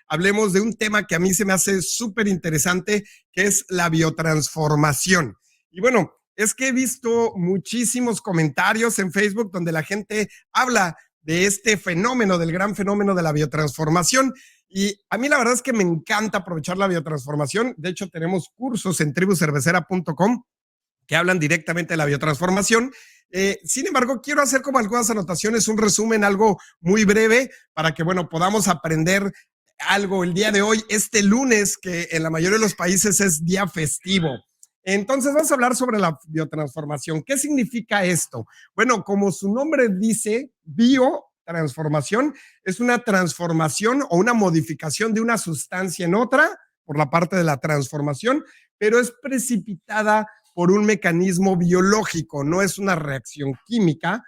hablemos de un tema que a mí se me hace súper interesante, que es la biotransformación. Y bueno, es que he visto muchísimos comentarios en Facebook donde la gente habla de este fenómeno, del gran fenómeno de la biotransformación. Y a mí la verdad es que me encanta aprovechar la biotransformación. De hecho, tenemos cursos en tribucervecera.com que hablan directamente de la biotransformación. Sin embargo, quiero hacer como algunas anotaciones, un resumen, algo muy breve para que, bueno, podamos aprender algo el día de hoy, este lunes, que en la mayoría de los países es día festivo. Entonces vamos a hablar sobre la biotransformación. ¿Qué significa esto? Bueno, como su nombre dice, biotransformación es una transformación o una modificación de una sustancia en otra por la parte de la transformación, pero es precipitada por un mecanismo biológico, no es una reacción química.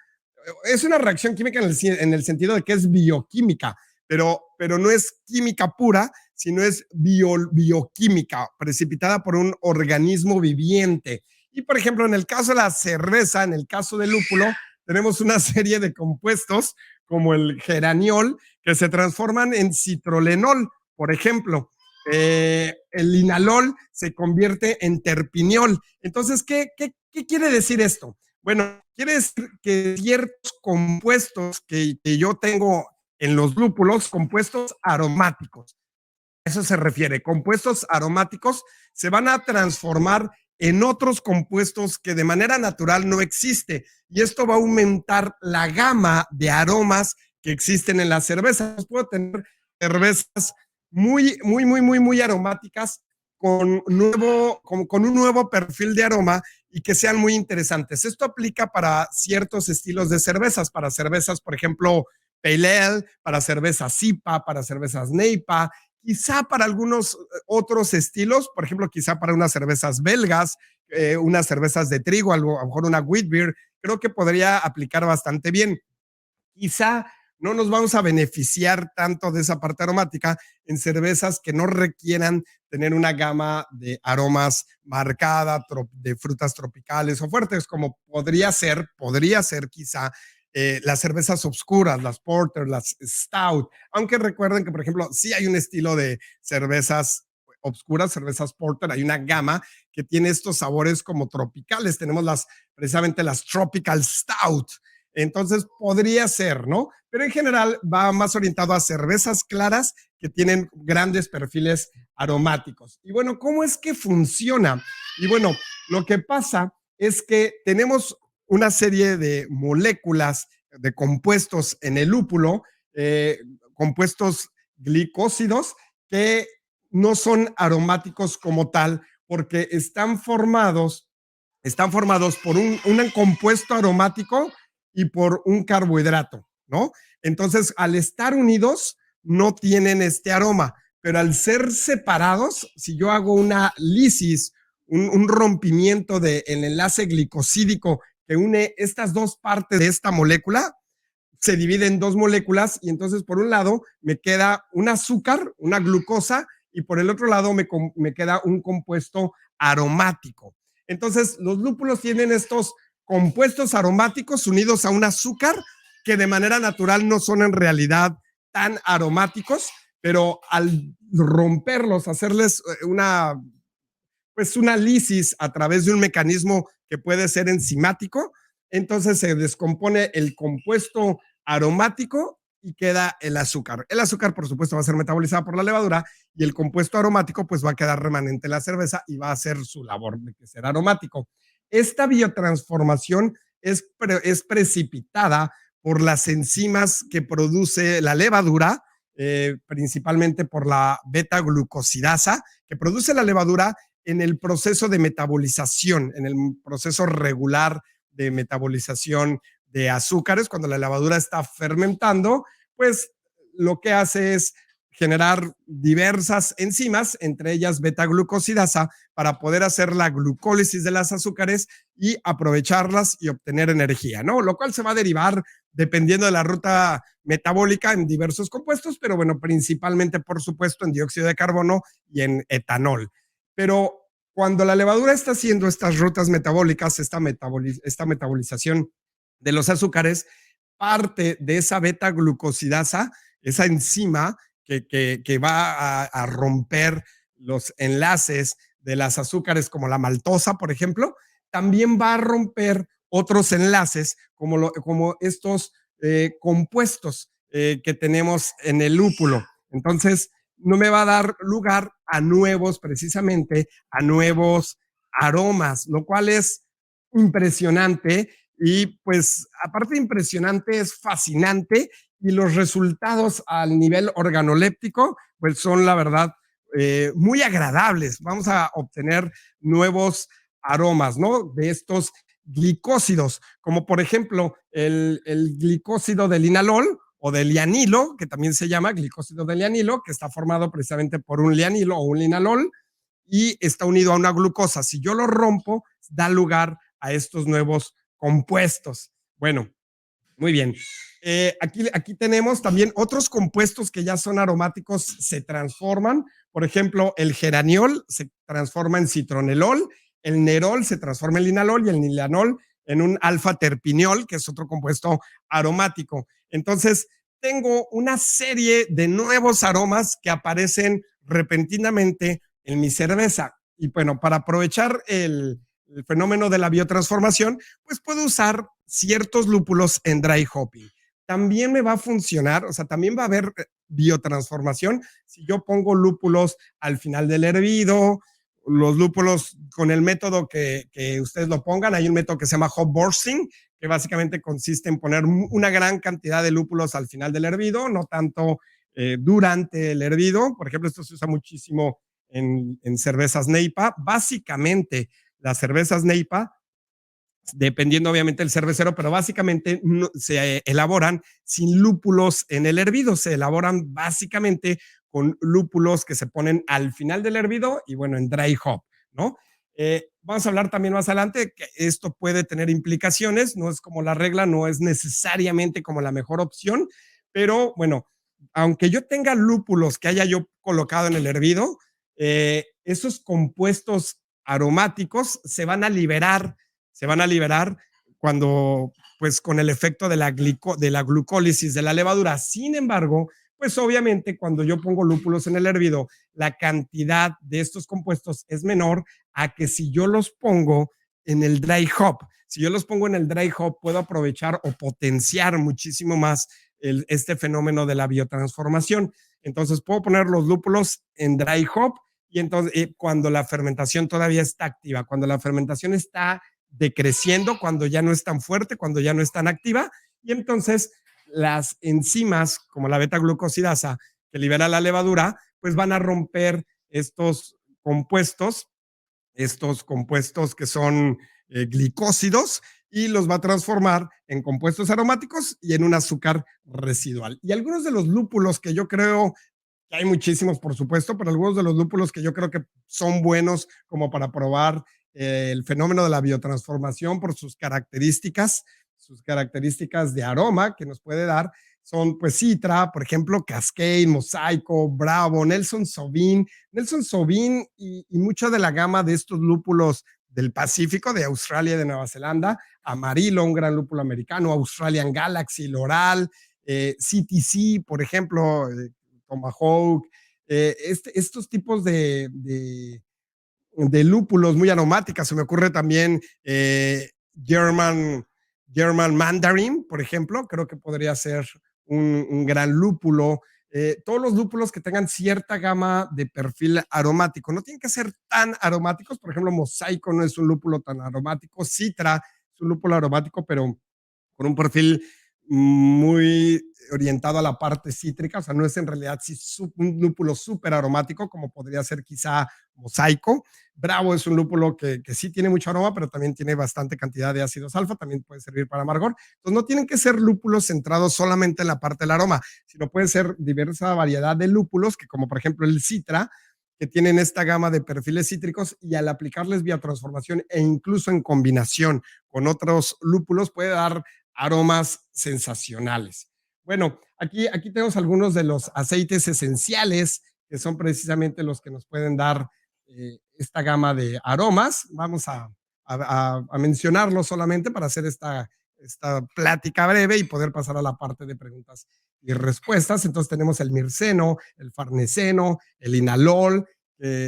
Es una reacción química en el sentido de que es bioquímica, pero no es química pura, sino es bioquímica, precipitada por un organismo viviente. Y por ejemplo, en el caso de la cerveza, en el caso del lúpulo, tenemos una serie de compuestos como el geraniol que se transforman en citrolenol, por ejemplo. El linalol se convierte en terpineol. Entonces, ¿qué quiere decir esto? Bueno, quiere decir que ciertos compuestos que yo tengo en los lúpulos, compuestos aromáticos, eso se refiere, compuestos aromáticos se van a transformar en otros compuestos que de manera natural no existe, y esto va a aumentar la gama de aromas que existen en las cervezas. Puedo tener cervezas muy aromáticas con un nuevo perfil de aroma y que sean muy interesantes. Esto aplica para ciertos estilos de cervezas, para cervezas, por ejemplo, Pale Ale, para cervezas IPA, para cervezas NEIPA, quizá para algunos otros estilos, por ejemplo, quizá para unas cervezas belgas, unas cervezas de trigo, a lo mejor una wheat beer, creo que podría aplicar bastante bien. Quizá no nos vamos a beneficiar tanto de esa parte aromática en cervezas que no requieran tener una gama de aromas marcada, de frutas tropicales o fuertes, como podría ser quizá las cervezas oscuras, las porter, las stout, aunque recuerden que, por ejemplo, sí hay un estilo de cervezas obscuras, cervezas porter, hay una gama que tiene estos sabores como tropicales, tenemos precisamente las tropical stout. Entonces podría ser, ¿no? Pero en general va más orientado a cervezas claras que tienen grandes perfiles aromáticos. Y bueno, ¿cómo es que funciona? Y bueno, lo que pasa es que tenemos una serie de moléculas, de compuestos en el lúpulo, compuestos glicósidos que no son aromáticos como tal, porque están formados por un compuesto aromático y por un carbohidrato, ¿no? Entonces, al estar unidos, no tienen este aroma, pero al ser separados, si yo hago una lisis, un rompimiento del enlace glicosídico que une estas dos partes de esta molécula, se divide en dos moléculas y entonces por un lado me queda un azúcar, una glucosa, y por el otro lado me queda un compuesto aromático. Entonces, los lúpulos tienen estos compuestos aromáticos unidos a un azúcar que de manera natural no son en realidad tan aromáticos, pero al romperlos, hacerles una lisis a través de un mecanismo que puede ser enzimático, entonces se descompone el compuesto aromático y queda el azúcar. El azúcar, por supuesto, va a ser metabolizado por la levadura y el compuesto aromático pues va a quedar remanente en la cerveza y va a hacer su labor de que será aromático. Esta biotransformación es precipitada por las enzimas que produce la levadura, principalmente por la beta-glucosidasa, que produce la levadura en el proceso de metabolización, en el proceso regular de metabolización de azúcares. Cuando la levadura está fermentando, pues lo que hace es generar diversas enzimas, entre ellas beta-glucosidasa, para poder hacer la glucólisis de las azúcares y aprovecharlas y obtener energía, ¿no? Lo cual se va a derivar dependiendo de la ruta metabólica en diversos compuestos, pero bueno, principalmente, por supuesto, en dióxido de carbono y en etanol. Pero cuando la levadura está haciendo estas rutas metabólicas, esta metabolización de los azúcares, parte de esa beta-glucosidasa, esa enzima, que va a romper los enlaces de las azúcares como la maltosa, por ejemplo, también va a romper otros enlaces como estos compuestos que tenemos en el lúpulo. Entonces, no me va a dar lugar a nuevos, precisamente, a nuevos aromas, lo cual es impresionante y pues aparte de impresionante es fascinante y los resultados al nivel organoléptico pues son la verdad muy agradables. Vamos a obtener nuevos aromas, ¿no? De estos glicósidos, como por ejemplo el glicósido del linalol o del lianilo, que también se llama glicósido del lianilo, que está formado precisamente por un lianilo o un linalol y está unido a una glucosa. Si yo lo rompo, da lugar a estos nuevos compuestos. Bueno, muy bien. Aquí tenemos también otros compuestos que ya son aromáticos, se transforman. Por ejemplo, el geraniol se transforma en citronelol, el nerol se transforma en linalol y el nilanol en un alfa-terpinol, que es otro compuesto aromático. Entonces, tengo una serie de nuevos aromas que aparecen repentinamente en mi cerveza. Y bueno, para aprovechar el fenómeno de la biotransformación, pues puedo usar ciertos lúpulos en dry hopping. También me va a funcionar, o sea, también va a haber biotransformación si yo pongo lúpulos al final del hervido, los lúpulos con el método que ustedes lo pongan. Hay un método que se llama hop bursting, que básicamente consiste en poner una gran cantidad de lúpulos al final del hervido, no tanto durante el hervido. Por ejemplo, esto se usa muchísimo en cervezas Neipa. Básicamente, las cervezas Neipa, dependiendo obviamente del cervecero, pero básicamente no, se elaboran sin lúpulos en el hervido, se elaboran básicamente con lúpulos que se ponen al final del hervido y bueno, en dry hop, ¿no? Vamos a hablar también más adelante que esto puede tener implicaciones, no es como la regla, no es necesariamente como la mejor opción, pero bueno, aunque yo tenga lúpulos que haya yo colocado en el hervido, esos compuestos aromáticos se van a liberar cuando, pues con el efecto de la glucólisis de la levadura. Sin embargo, pues obviamente cuando yo pongo lúpulos en el hervido, la cantidad de estos compuestos es menor a que si yo los pongo en el dry hop. Si yo los pongo en el dry hop, puedo aprovechar o potenciar muchísimo más este fenómeno de la biotransformación. Entonces puedo poner los lúpulos en dry hop y entonces cuando la fermentación todavía está activa, cuando la fermentación está decreciendo, cuando ya no es tan fuerte, cuando ya no es tan activa, y entonces las enzimas como la beta-glucosidasa que libera la levadura, pues van a romper estos compuestos que son glicósidos y los va a transformar en compuestos aromáticos y en un azúcar residual. Y algunos de los lúpulos que yo creo que hay muchísimos, por supuesto, pero algunos de los lúpulos que yo creo que son buenos como para probar el fenómeno de la biotransformación por sus características de aroma que nos puede dar, son pues Citra, por ejemplo, Cascade, Mosaico, Bravo, Nelson Sauvin y mucha de la gama de estos lúpulos del Pacífico, de Australia y de Nueva Zelanda, Amarillo, un gran lúpulo americano, Australian Galaxy, Loral, CTC, por ejemplo, Tomahawk, estos tipos de lúpulos muy aromáticas. Se me ocurre también German Mandarin, por ejemplo, creo que podría ser un gran lúpulo. Todos los lúpulos que tengan cierta gama de perfil aromático, no tienen que ser tan aromáticos. Por ejemplo, Mosaico no es un lúpulo tan aromático, Citra es un lúpulo aromático, pero con un perfil muy orientado a la parte cítrica, o sea, no es en realidad un lúpulo súper aromático como podría ser quizá Mosaico. Bravo es un lúpulo que sí tiene mucho aroma, pero también tiene bastante cantidad de ácidos alfa, también puede servir para amargor. Entonces no tienen que ser lúpulos centrados solamente en la parte del aroma, sino pueden ser diversa variedad de lúpulos, que como por ejemplo el Citra, que tienen esta gama de perfiles cítricos y al aplicarles biotransformación e incluso en combinación con otros lúpulos puede dar aromas sensacionales. Bueno, aquí tenemos algunos de los aceites esenciales que son precisamente los que nos pueden dar esta gama de aromas. Vamos a mencionarlos solamente para hacer esta plática breve y poder pasar a la parte de preguntas y respuestas. Entonces tenemos el mirceno, el farneseno, el inalol.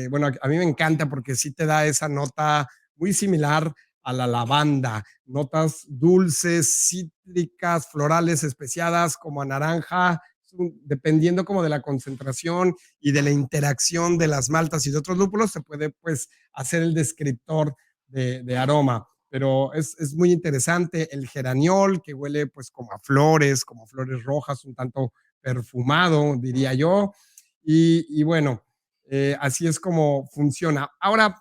Bueno, a mí me encanta porque sí te da esa nota muy similar a la lavanda, notas dulces, cítricas, florales, especiadas, como a naranja, dependiendo como de la concentración y de la interacción de las maltas y de otros lúpulos, se puede pues hacer el descriptor de aroma. Pero es muy interesante el geraniol, que huele pues como flores rojas, un tanto perfumado, diría yo. Y bueno, así es como funciona. Ahora,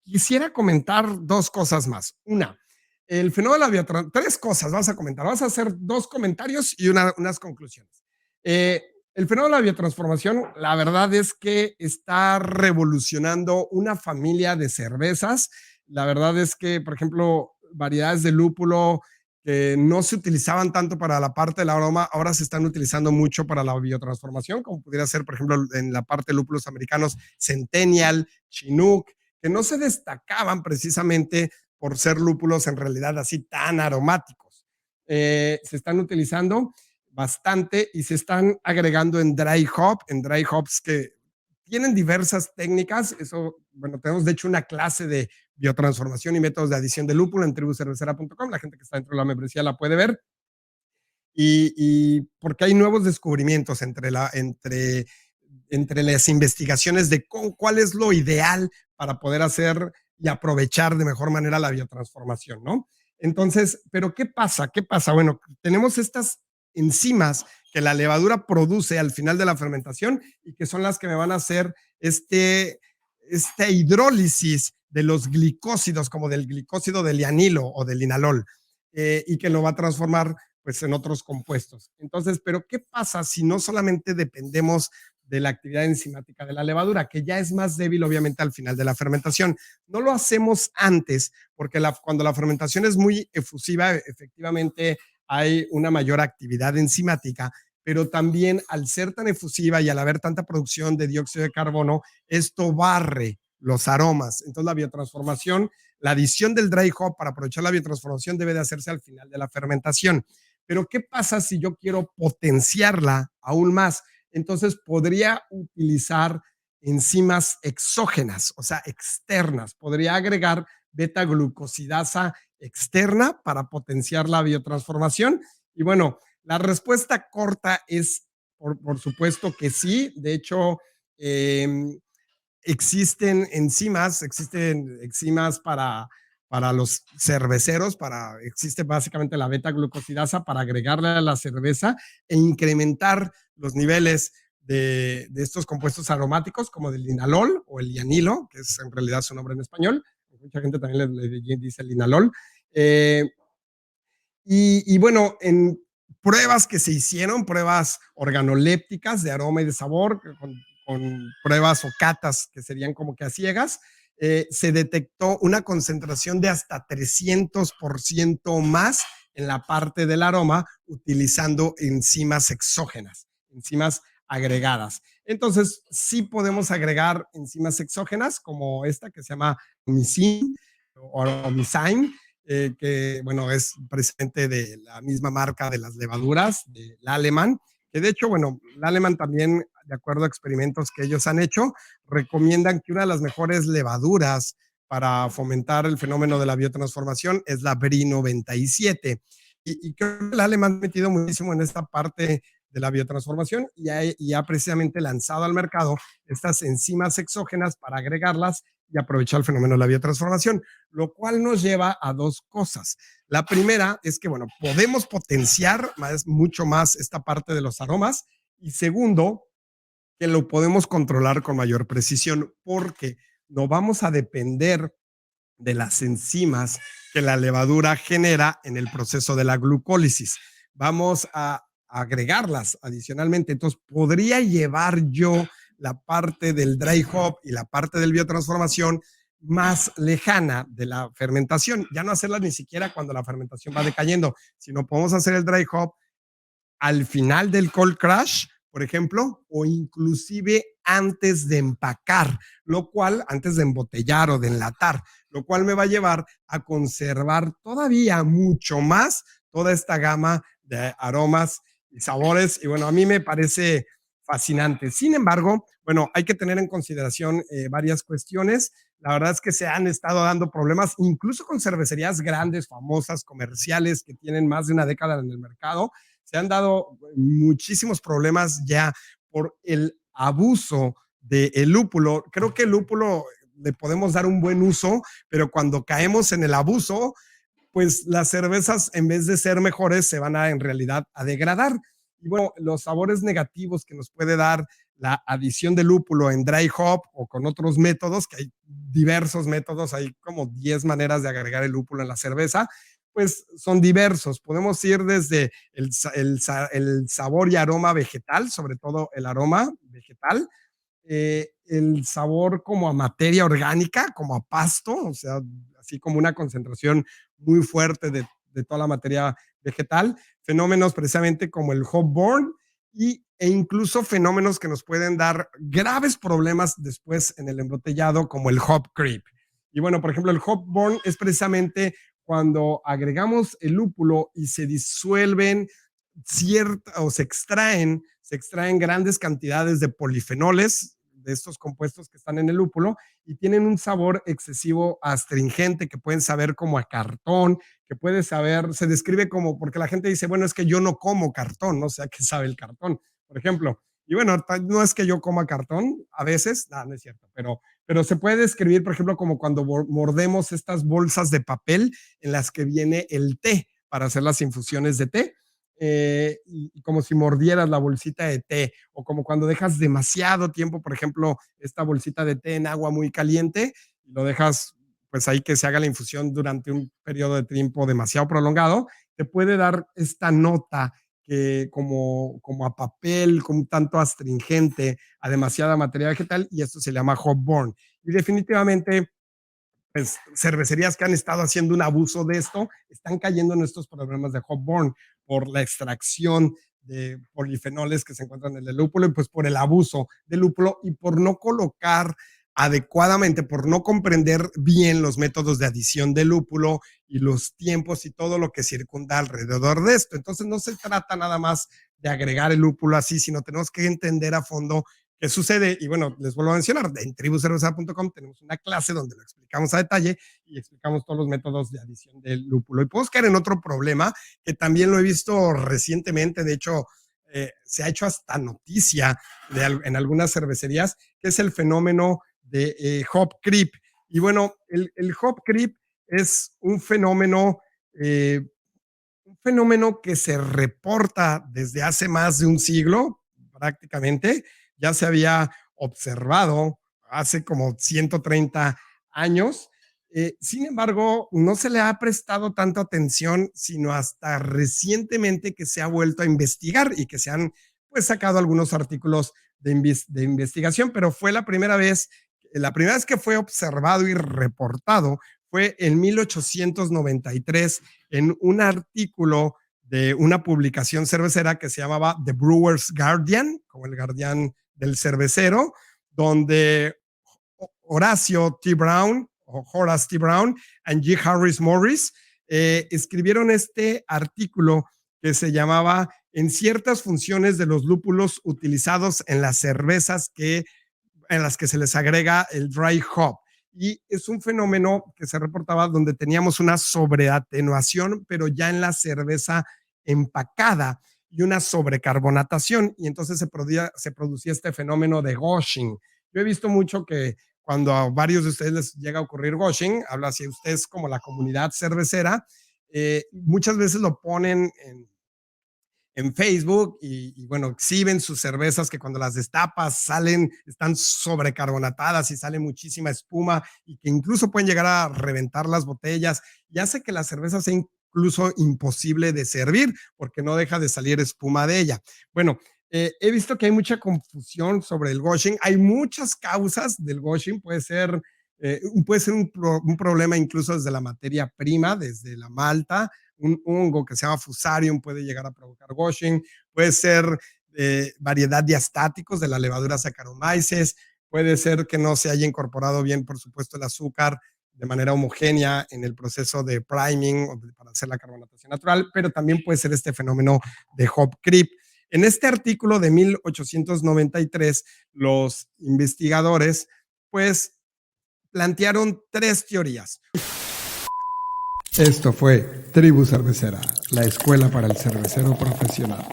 quisiera comentar dos cosas más. Una, el fenómeno de la biotransformación, tres cosas vas a comentar. Vas a hacer dos comentarios y unas conclusiones. Eh, el fenómeno de la biotransformación, la verdad es que está revolucionando una familia de cervezas. La verdad es que, por ejemplo, variedades de lúpulo que no se utilizaban tanto para la parte del aroma, ahora se están utilizando mucho para la biotransformación, como pudiera ser, por ejemplo, en la parte de lúpulos americanos, Centennial, Chinook, que no se destacaban precisamente por ser lúpulos en realidad así tan aromáticos. Se están utilizando bastante y se están agregando en dry hops que tienen diversas técnicas. Eso, bueno, tenemos de hecho una clase de biotransformación y métodos de adición de lúpulo en tribucervecera.com. La gente que está dentro de la membresía la puede ver. Y porque hay nuevos descubrimientos entre las investigaciones de cuál es lo ideal para poder hacer y aprovechar de mejor manera la biotransformación, ¿no? Entonces, ¿pero qué pasa? ¿Qué pasa? Bueno, tenemos estas enzimas que la levadura produce al final de la fermentación y que son las que me van a hacer esta hidrólisis de los glicósidos, como del glicósido del lianilo o del linalol, y que lo va a transformar pues en otros compuestos. Entonces, ¿pero qué pasa si no solamente dependemos de la actividad enzimática de la levadura, que ya es más débil obviamente al final de la fermentación? No lo hacemos antes, porque cuando la fermentación es muy efusiva, efectivamente hay una mayor actividad enzimática, pero también al ser tan efusiva y al haber tanta producción de dióxido de carbono, esto barre los aromas. Entonces la biotransformación, la adición del dry hop para aprovechar la biotransformación debe de hacerse al final de la fermentación. Pero ¿qué pasa si yo quiero potenciarla aún más? Entonces podría utilizar enzimas exógenas, o sea, externas. Podría agregar beta-glucosidasa externa para potenciar la biotransformación. Y bueno, la respuesta corta es, por supuesto que sí. De hecho, existen enzimas para los cerveceros, existe básicamente la beta-glucosidasa para agregarle a la cerveza e incrementar los niveles de estos compuestos aromáticos como del linalol o el lianilo, que es en realidad su nombre en español. Mucha gente también le dice linalol. Y bueno, en pruebas que se hicieron, pruebas organolépticas de aroma y de sabor, con pruebas o catas que serían como que a ciegas, se detectó una concentración de hasta 300% más en la parte del aroma utilizando enzimas exógenas, enzimas agregadas. Entonces, sí podemos agregar enzimas exógenas como esta que se llama misin o misain, que bueno, es precisamente de la misma marca de las levaduras, de la Alemán, que de hecho, bueno, la Alemán también, de acuerdo a experimentos que ellos han hecho, recomiendan que una de las mejores levaduras para fomentar el fenómeno de la biotransformación es la BRI 97. Y creo que la Alemán ha metido muchísimo en esta parte de la biotransformación y ha precisamente lanzado al mercado estas enzimas exógenas para agregarlas y aprovechar el fenómeno de la biotransformación, lo cual nos lleva a dos cosas. La primera es que, bueno, podemos potenciar mucho más esta parte de los aromas y segundo, que lo podemos controlar con mayor precisión porque no vamos a depender de las enzimas que la levadura genera en el proceso de la glucólisis. Vamos a agregarlas adicionalmente. Entonces, podría llevar yo la parte del dry hop y la parte del biotransformación más lejana de la fermentación. Ya no hacerla ni siquiera cuando la fermentación va decayendo, sino podemos hacer el dry hop al final del cold crash por ejemplo, o inclusive antes de empacar, lo cual, antes de embotellar o de enlatar, lo cual me va a llevar a conservar todavía mucho más toda esta gama de aromas y sabores. Y bueno, a mí me parece fascinante. Sin embargo, bueno, hay que tener en consideración varias cuestiones. La verdad es que se han estado dando problemas, incluso con cervecerías grandes, famosas, comerciales, que tienen más de una década en el mercado. Se han dado muchísimos problemas ya por el abuso del lúpulo. Creo que el lúpulo le podemos dar un buen uso, pero cuando caemos en el abuso, pues las cervezas en vez de ser mejores se van a en realidad a degradar. Y bueno, los sabores negativos que nos puede dar la adición de lúpulo en dry hop o con otros métodos, que hay diversos métodos, hay como 10 maneras de agregar el lúpulo en la cerveza, pues son diversos. Podemos ir desde el sabor y aroma vegetal, sobre todo el aroma vegetal, el sabor como a materia orgánica, como a pasto, o sea, así como una concentración muy fuerte de toda la materia vegetal, fenómenos precisamente como el hop-borne e incluso fenómenos que nos pueden dar graves problemas después en el embotellado, como el hop creep. Y bueno, por ejemplo, el hop-borne es precisamente cuando agregamos el lúpulo y se disuelven o se extraen grandes cantidades de polifenoles, de estos compuestos que están en el lúpulo, y tienen un sabor excesivo astringente que pueden saber como a cartón, que puede saber, se describe como, porque la gente dice, bueno, es que yo no como cartón, no sé a qué sabe el cartón, por ejemplo. Y bueno, no es que yo coma cartón, a veces, no es cierto, pero se puede describir, por ejemplo, como cuando mordemos estas bolsas de papel en las que viene el té para hacer las infusiones de té, y como si mordieras la bolsita de té, o como cuando dejas demasiado tiempo, por ejemplo, esta bolsita de té en agua muy caliente, y lo dejas pues ahí que se haga la infusión durante un periodo de tiempo demasiado prolongado, te puede dar esta nota que como a papel, como un tanto astringente, a demasiada materia vegetal, y esto se llama hop-borne. Y definitivamente pues, cervecerías que han estado haciendo un abuso de esto están cayendo en estos problemas de hop-borne por la extracción de polifenoles que se encuentran en el lúpulo y pues por el abuso del lúpulo y por no colocar adecuadamente, por no comprender bien los métodos de adición de lúpulo y los tiempos y todo lo que circunda alrededor de esto. Entonces no se trata nada más de agregar el lúpulo así, sino tenemos que entender a fondo qué sucede. Y bueno, les vuelvo a mencionar, en tribucerveza.com tenemos una clase donde lo explicamos a detalle y explicamos todos los métodos de adición del lúpulo. Y podemos caer en otro problema que también lo he visto recientemente, de hecho, se ha hecho hasta noticia en algunas cervecerías, que es el fenómeno de hop creep. Y bueno, el hop creep es eh, un fenómeno que se reporta desde hace más de un siglo, prácticamente. Ya se había observado hace como 130 años. Sin embargo, no se le ha prestado tanta atención, sino hasta recientemente que se ha vuelto a investigar y que se han pues sacado algunos artículos de investigación, pero fue la primera vez que fue observado y reportado fue en 1893 en un artículo de una publicación cervecera que se llamaba The Brewer's Guardian, como el guardián del cervecero, donde Horacio T. Brown, o Horace T. Brown, y G. Harris Morris escribieron este artículo que se llamaba En ciertas funciones de los lúpulos utilizados en las cervezas en las que se les agrega el dry hop. Y es un fenómeno que se reportaba donde teníamos una sobreatenuación, pero ya en la cerveza empacada y una sobrecarbonatación. Y entonces se producía este fenómeno de gushing. Yo he visto mucho que cuando a varios de ustedes les llega a ocurrir gushing, hablo así, ustedes como la comunidad cervecera, muchas veces lo ponen en Facebook y bueno, exhiben sus cervezas que cuando las destapas salen, están sobrecarbonatadas y sale muchísima espuma y que incluso pueden llegar a reventar las botellas y hace que la cerveza sea incluso imposible de servir porque no deja de salir espuma de ella. Bueno, he visto que hay mucha confusión sobre el gushing. Hay muchas causas del gushing. Puede ser un problema incluso desde la materia prima, desde la malta, un hongo que se llama Fusarium puede llegar a provocar gushing, puede ser variedad diastáticos de la levadura Saccharomyces. Puede ser que no se haya incorporado bien, por supuesto, el azúcar de manera homogénea en el proceso de priming para hacer la carbonatación natural, pero también puede ser este fenómeno de hop creep. En este artículo de 1893, los investigadores pues plantearon 3 teorías. Esto fue Tribu Cervecera, la escuela para el cervecero profesional.